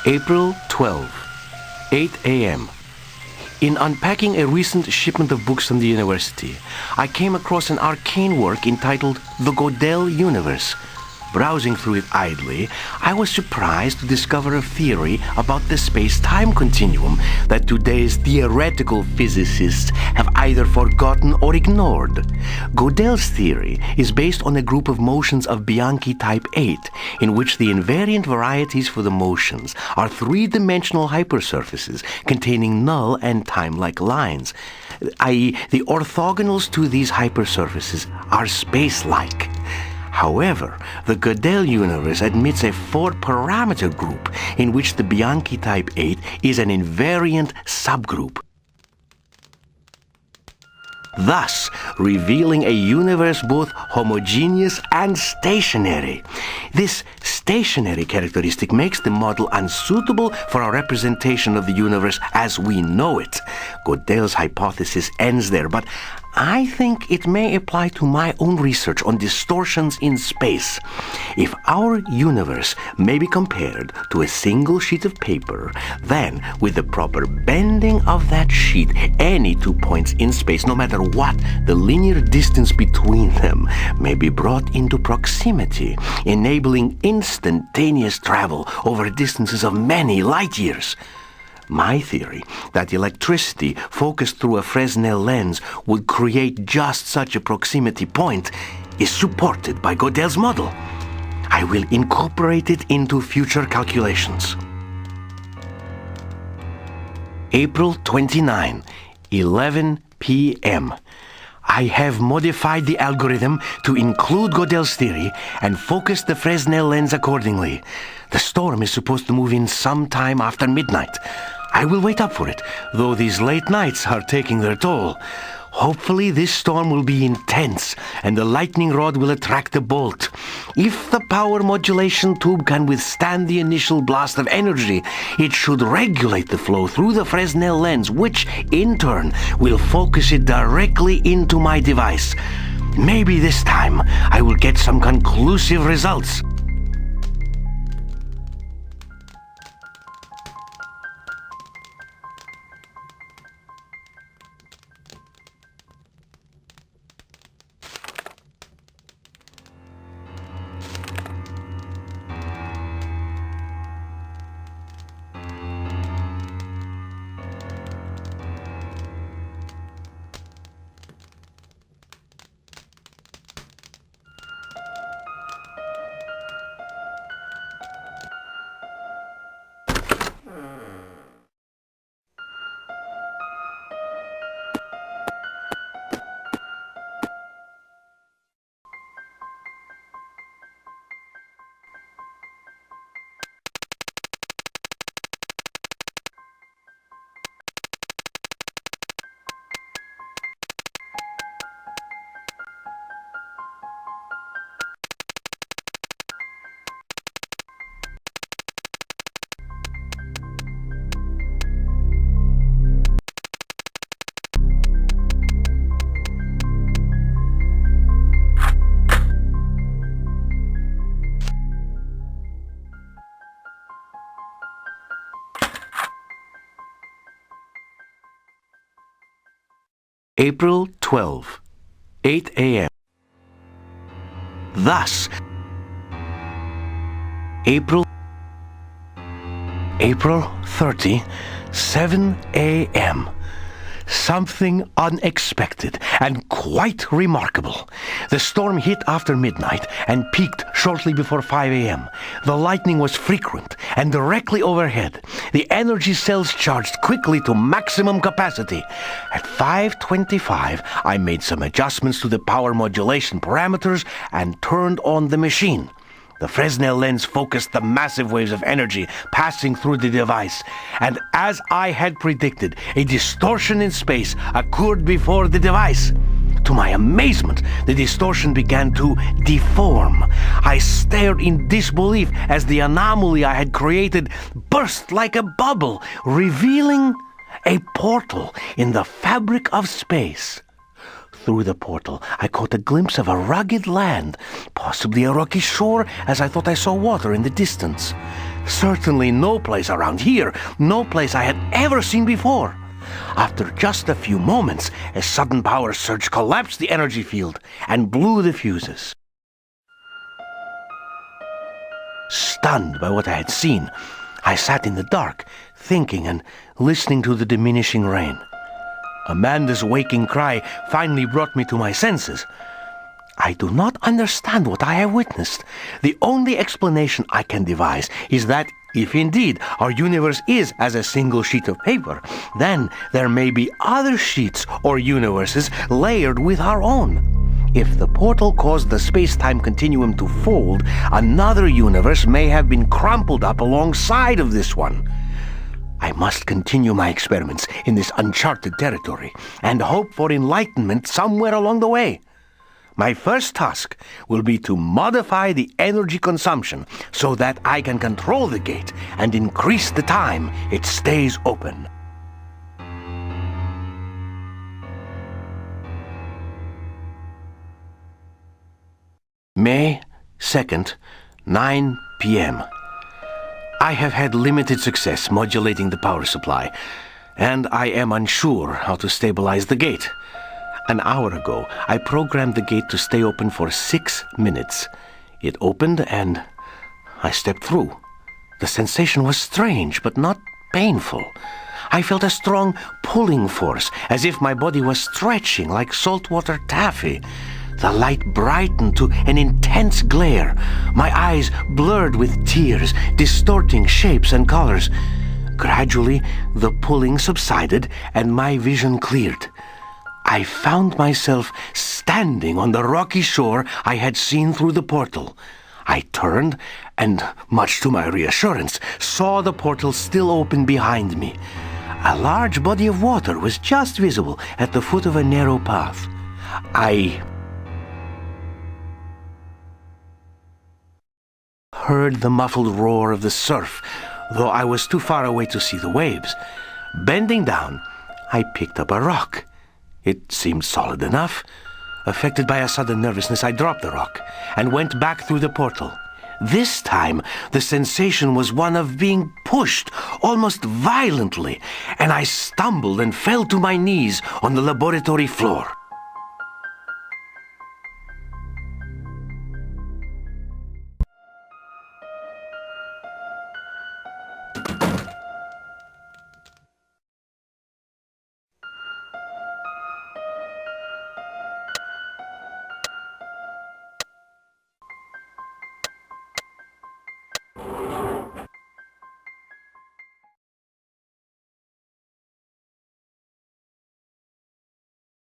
April 12, 8 a.m. In unpacking a recent shipment of books from the university, I came across an arcane work entitled The Godel Universe. Browsing through it idly, I was surprised to discover a theory about the space-time continuum that today's theoretical physicists have either forgotten or ignored. Godel's theory is based on a group of motions of Bianchi type 8, in which the invariant varieties for the motions are three-dimensional hypersurfaces containing null and time-like lines, i.e., the orthogonals to these hypersurfaces are space-like. However, the Godel universe admits a four-parameter group in which the Bianchi type 8 is an invariant subgroup, thus revealing a universe both homogeneous and stationary. This stationary characteristic makes the model unsuitable for our representation of the universe as we know it. Godel's hypothesis ends there, but I think it may apply to my own research on distortions in space. If our universe may be compared to a single sheet of paper, then with the proper bending of that sheet, any 2 points in space, no matter what the linear distance between them, may be brought into proximity, enabling instantaneous travel over distances of many light years. My theory that electricity focused through a Fresnel lens would create just such a proximity point is supported by Godel's model. I will incorporate it into future calculations. April 29, 11 p.m. I have modified the algorithm to include Godel's theory and focus the Fresnel lens accordingly. The storm is supposed to move in sometime after midnight. I will wait up for it, though these late nights are taking their toll. Hopefully this storm will be intense and the lightning rod will attract the bolt. If the power modulation tube can withstand the initial blast of energy, it should regulate the flow through the Fresnel lens, which in turn will focus it directly into my device. Maybe this time I will get some conclusive results. April 12, 8 a.m. Thus, April 30, 7 a.m. Something unexpected and quite remarkable. The storm hit after midnight and peaked shortly before 5 a.m. The lightning was frequent and directly overhead. The energy cells charged quickly to maximum capacity. At 5:25, I made some adjustments to the power modulation parameters and turned on the machine. The Fresnel lens focused the massive waves of energy passing through the device, and as I had predicted, a distortion in space occurred before the device. To my amazement, the distortion began to deform. I stared in disbelief as the anomaly I had created burst like a bubble, revealing a portal in the fabric of space. Through the portal, I caught a glimpse of a rugged land, possibly a rocky shore, as I thought I saw water in the distance. Certainly no place around here, no place I had ever seen before. After just a few moments, a sudden power surge collapsed the energy field and blew the fuses. Stunned by what I had seen, I sat in the dark, thinking and listening to the diminishing rain. Amanda's waking cry finally brought me to my senses. I do not understand what I have witnessed. The only explanation I can devise is that if indeed our universe is as a single sheet of paper, then there may be other sheets or universes layered with our own. If the portal caused the space-time continuum to fold, another universe may have been crumpled up alongside of this one. I must continue my experiments in this uncharted territory and hope for enlightenment somewhere along the way. My first task will be to modify the energy consumption so that I can control the gate and increase the time it stays open. May 2nd, 9 p.m. I have had limited success modulating the power supply, and I am unsure how to stabilize the gate. An hour ago, I programmed the gate to stay open for 6 minutes. It opened and I stepped through. The sensation was strange, but not painful. I felt a strong pulling force, as if my body was stretching like saltwater taffy. The light brightened to an intense glare. My eyes blurred with tears, distorting shapes and colors. Gradually, the pulling subsided and my vision cleared. I found myself standing on the rocky shore I had seen through the portal. I turned and, much to my reassurance, saw the portal still open behind me. A large body of water was just visible at the foot of a narrow path. I heard the muffled roar of the surf, though I was too far away to see the waves. Bending down, I picked up a rock. It seemed solid enough. Affected by a sudden nervousness, I dropped the rock and went back through the portal. This time, the sensation was one of being pushed, almost violently, and I stumbled and fell to my knees on the laboratory floor.